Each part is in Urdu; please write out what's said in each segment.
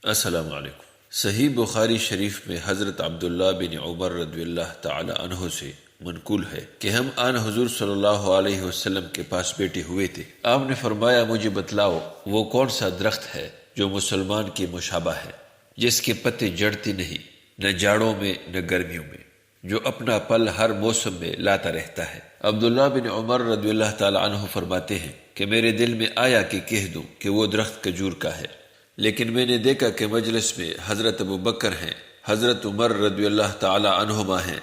السلام علیکم۔ صحیح بخاری شریف میں حضرت عبداللہ بن عمر رضی اللہ تعالی عنہ سے منقول ہے کہ ہم آن حضور صلی اللہ علیہ وسلم کے پاس بیٹھے ہوئے تھے۔ آپ نے فرمایا، مجھے بتلاؤ وہ کون سا درخت ہے جو مسلمان کی مشابہ ہے، جس کے پتے جڑتے نہیں، نہ جاڑوں میں نہ گرمیوں میں، جو اپنا پل ہر موسم میں لاتا رہتا ہے۔ عبداللہ بن عمر رضی اللہ تعالی عنہ فرماتے ہیں کہ میرے دل میں آیا کہ کہہ دوں کہ وہ درخت کھجور کا ہے، لیکن میں نے دیکھا کہ مجلس میں حضرت ابو بکر ہیں، حضرت عمر رضی اللہ تعالی عنہما ہیں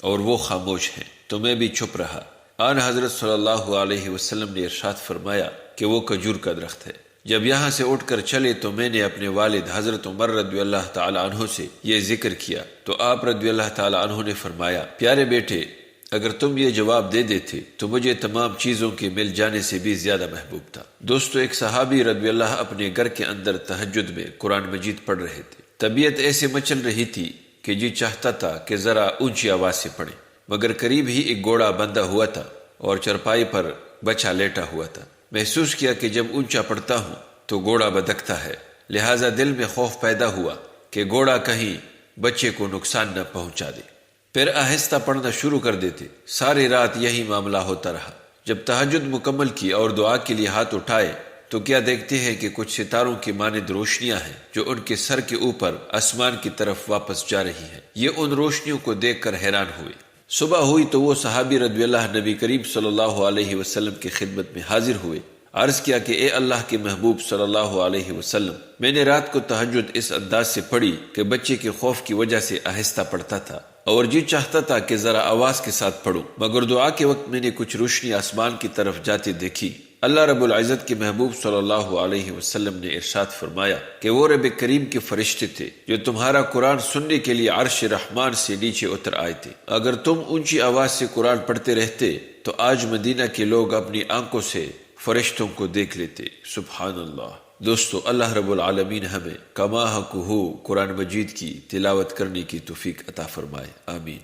اور وہ خاموش ہیں، تو میں بھی چھپ رہا۔ آن حضرت صلی اللہ علیہ وسلم نے ارشاد فرمایا کہ وہ کھجور کا درخت ہے۔ جب یہاں سے اٹھ کر چلے تو میں نے اپنے والد حضرت عمر رضی اللہ تعالی عنہ سے یہ ذکر کیا، تو آپ رضی اللہ تعالی عنہ نے فرمایا، پیارے بیٹے، اگر تم یہ جواب دے دیتے تو مجھے تمام چیزوں کے مل جانے سے بھی زیادہ محبوب تھا۔ دوستو، ایک صحابی رضی اللہ اپنے گھر کے اندر تہجد میں قرآن مجید پڑھ رہے تھے۔ طبیعت ایسے مچل رہی تھی کہ جی چاہتا تھا کہ ذرا اونچی آواز سے پڑھیں، مگر قریب ہی ایک گھوڑا بندھا ہوا تھا اور چرپائی پر بچہ لیٹا ہوا تھا۔ محسوس کیا کہ جب اونچا پڑھتا ہوں تو گھوڑا بدکتا ہے، لہٰذا دل میں خوف پیدا ہوا کہ گھوڑا کہیں بچے کو نقصان نہ پہنچا دے۔ پھر آہستہ پڑھنا شروع کر دیتے۔ ساری رات یہی معاملہ ہوتا رہا۔ جب تہجد مکمل کی اور دعا کے لیے ہاتھ اٹھائے تو کیا دیکھتے ہیں کہ کچھ ستاروں کی مانند روشنیاں ہیں جو ان کے سر کے اوپر آسمان کی طرف واپس جا رہی ہیں۔ یہ ان روشنیوں کو دیکھ کر حیران ہوئے۔ صبح ہوئی تو وہ صحابی رضی اللہ نبی کریم صلی اللہ علیہ وسلم کی خدمت میں حاضر ہوئے۔ عرض کیا کہ اے اللہ کے محبوب صلی اللہ علیہ وسلم، میں نے رات کو تہجد اس انداز سے پڑھی کہ بچے کے خوف کی وجہ سے آہستہ پڑھتا تھا اور جی چاہتا تھا کہ ذرا آواز کے ساتھ پڑھوں، مگر دعا کے وقت میں نے کچھ روشنی آسمان کی طرف جاتے دیکھی۔ اللہ رب العزت کے محبوب صلی اللہ علیہ وسلم نے ارشاد فرمایا کہ وہ رب کریم کے فرشتے تھے جو تمہارا قرآن سننے کے لیے عرش رحمان سے نیچے اتر آئے تھے۔ اگر تم اونچی آواز سے قرآن پڑھتے رہتے تو آج مدینہ کے لوگ اپنی آنکھوں سے فرشتوں کو دیکھ لیتے۔ سبحان اللہ۔ دوستو، اللہ رب العالمین ہمیں کما حق ہو قرآن مجید کی تلاوت کرنے کی توفیق عطا فرمائے، آمین۔